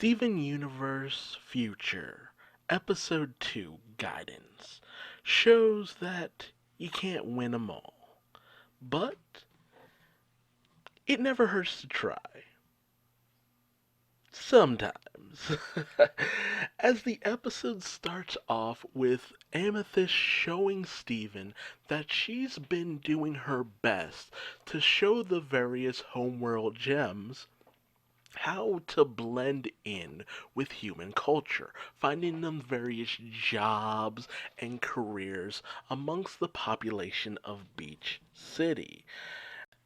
Steven Universe Future, Episode 2 Guidance shows that you can't win 'em all, but it never hurts to try. Sometimes. As the episode starts off with Amethyst showing Steven that she's been doing her best to show the various homeworld gems how to blend in with human culture, finding them various jobs and careers amongst the population of Beach City.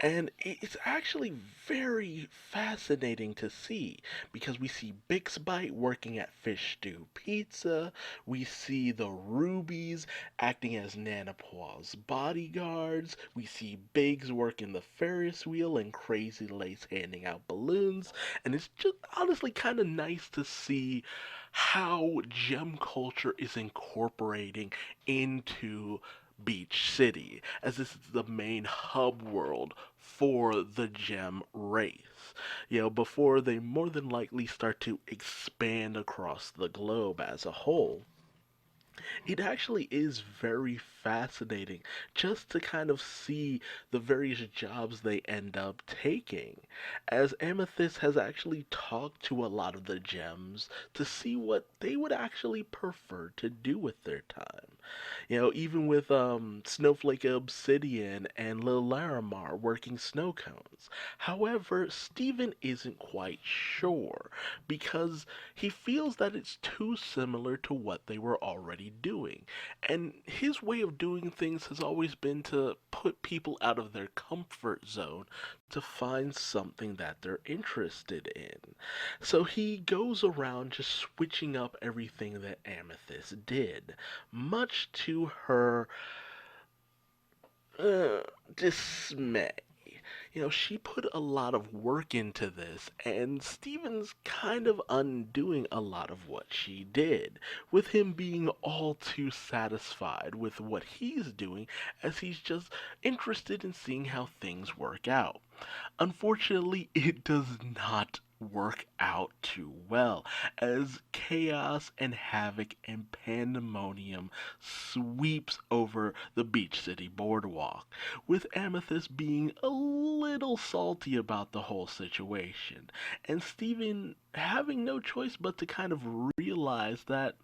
And it's actually very fascinating to see because we see Bixbite working at Fish Stew Pizza, we see the Rubies acting as Nana Paul's bodyguards, we see Biggs working the Ferris wheel and Crazy Lace handing out balloons, and it's just honestly kind of nice to see how gem culture is incorporating into Beach City, as this is the main hub world for the gem race. Before they more than likely start to expand across the globe as a whole. It actually is very fascinating just to kind of see the various jobs they end up taking, as Amethyst has actually talked to a lot of the gems to see what they would actually prefer to do with their time. Even with Snowflake Obsidian and Lil Larimar working snow cones. However, Steven isn't quite sure because he feels that it's too similar to what they were already doing. And his way of doing things has always been to put people out of their comfort zone to find something that they're interested in. So he goes around just switching up everything that Amethyst did, much to her uh, dismay. She put a lot of work into this, and Steven's kind of undoing a lot of what she did, with him being all too satisfied with what he's doing, as he's just interested in seeing how things work out. Unfortunately, it does not work out too well, as chaos and havoc and pandemonium sweeps over the Beach City boardwalk, with Amethyst being a little salty about the whole situation, and Steven having no choice but to kind of realize that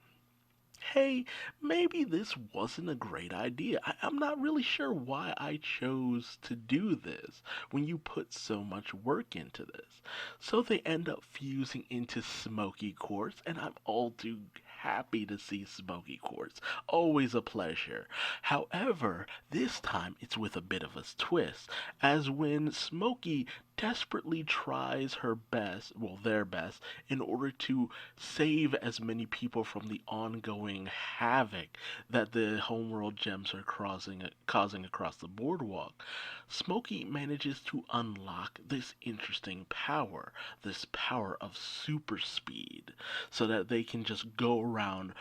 hey, maybe this wasn't a great idea. I'm not really sure why I chose to do this when you put so much work into this. So they end up fusing into Smoky Quartz, and I'm all too happy to see Smoky Quartz. Always a pleasure. However, this time it's with a bit of a twist, as when Smoky desperately tries her best, well, their best, in order to save as many people from the ongoing havoc that the homeworld gems are causing across the boardwalk. Smokey manages to unlock this interesting power, this power of super speed, so that they can just go around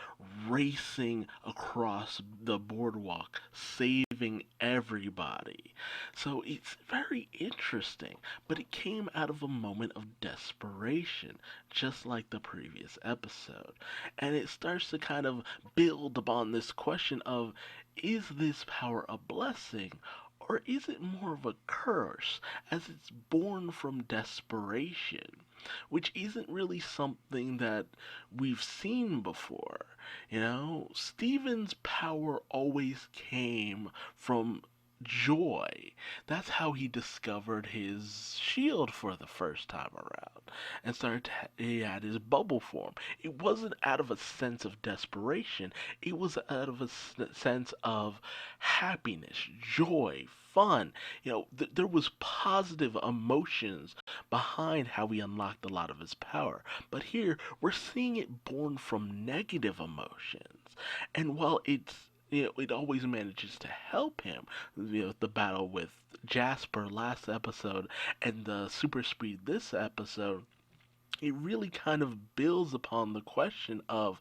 racing across the boardwalk, saving everybody. So it's very interesting, but it came out of a moment of desperation, just like the previous episode. And it starts to kind of build upon this question of, is this power a blessing or is it more of a curse, as it's born from desperation, which isn't really something that we've seen before. Stephen's power always came from joy. That's how he discovered his shield for the first time around and he had his bubble form. It wasn't out of a sense of desperation, it was out of a sense of happiness, joy, fun. There was positive emotions behind how he unlocked a lot of his power. But here, we're seeing it born from negative emotions. And while it always manages to help him. The battle with Jasper last episode and the super speed this episode, it really kind of builds upon the question of,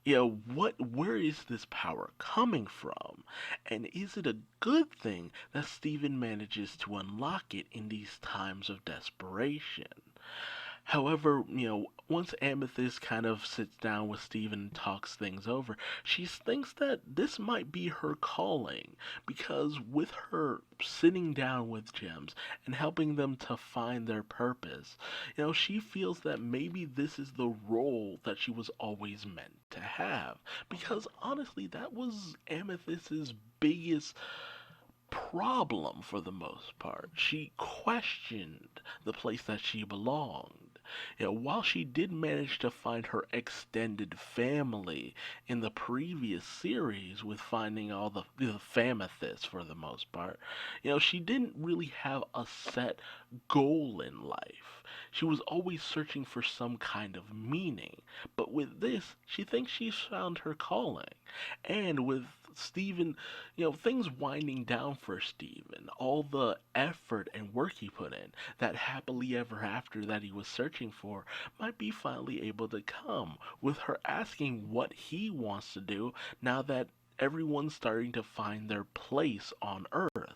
where is this power coming from? And is it a good thing that Steven manages to unlock it in these times of desperation? However, once Amethyst kind of sits down with Steven and talks things over, she thinks that this might be her calling because with her sitting down with gems and helping them to find their purpose, she feels that maybe this is the role that she was always meant to have. Because honestly, that was Amethyst's biggest problem for the most part. She questioned the place that she belonged. While she did manage to find her extended family in the previous series with finding all the Famethysts for the most part, she didn't really have a set goal in life. She was always searching for some kind of meaning. But with this, she thinks she's found her calling. And with Steven, things winding down for Steven, all the effort and work he put in, that happily ever after that he was searching for, might be finally able to come, with her asking what he wants to do now that everyone's starting to find their place on Earth.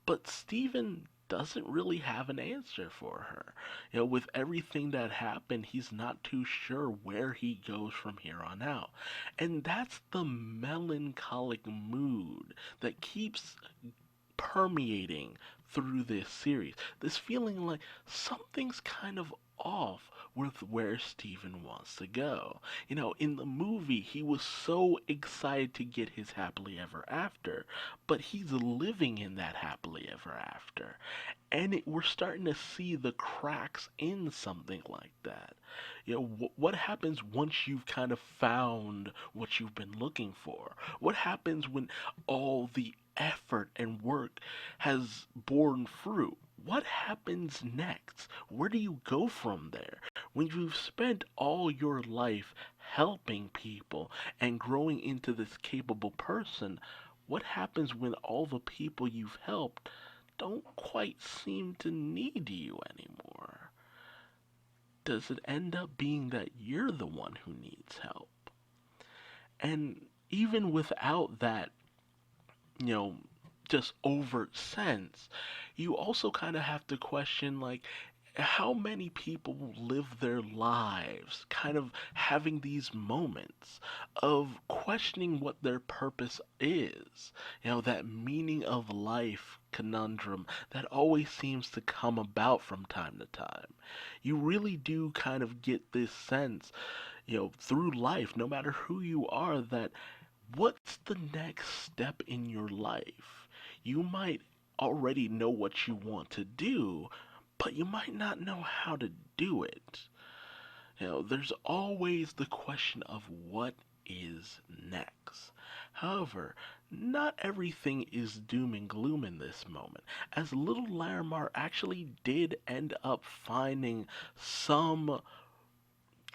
But Steven doesn't really have an answer for her. With everything that happened, he's not too sure where he goes from here on out. And that's the melancholic mood that keeps permeating through this series. This feeling like something's kind of off with where Steven wants to go. In the movie, he was so excited to get his happily ever after, but he's living in that happily ever after. And we're starting to see the cracks in something like that. What happens once you've kind of found what you've been looking for? What happens when all the effort and work has borne fruit? What happens next? Where do you go from there? When you've spent all your life helping people and growing into this capable person, what happens when all the people you've helped don't quite seem to need you anymore? Does it end up being that you're the one who needs help? And even without that, you know, just overt sense, you also kind of have to question, like, how many people live their lives kind of having these moments of questioning what their purpose is. That meaning of life conundrum that always seems to come about from time to time. You really do kind of get this sense, through life, no matter who you are, that what's the next step in your life? You might already know what you want to do, but you might not know how to do it. There's always the question of what is next. However, not everything is doom and gloom in this moment, as little Larimar actually did end up finding some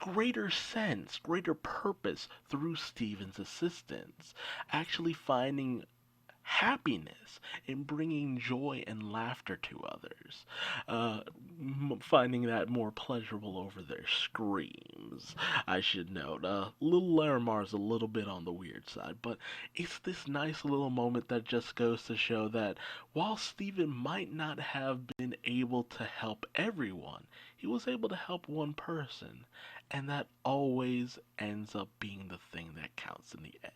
greater sense, greater purpose through Steven's assistance, actually finding happiness in bringing joy and laughter to others, finding that more pleasurable over their screams. I should note, little Larimar's a little bit on the weird side, but it's this nice little moment that just goes to show that while Steven might not have been able to help everyone, he was able to help one person, and that always ends up being the thing that counts in the end.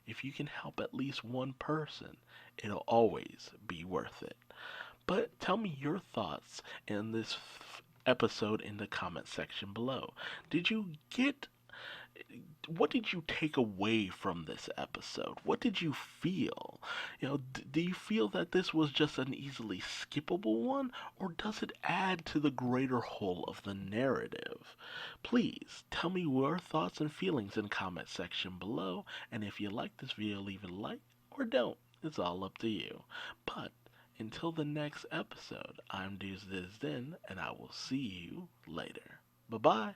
If you can help at least one person, it'll always be worth it. But tell me your thoughts in this episode in the comment section below. Did you get what did you take away from this episode? What did you feel? Do you feel that this was just an easily skippable one, or does it add to the greater whole of the narrative? Please tell me your thoughts and feelings in comment section below, and if you like this video, leave a like, or don't. It's all up to you. But until the next episode, I'm Duuz-Diz-Din, and I will see you later. Bye-bye.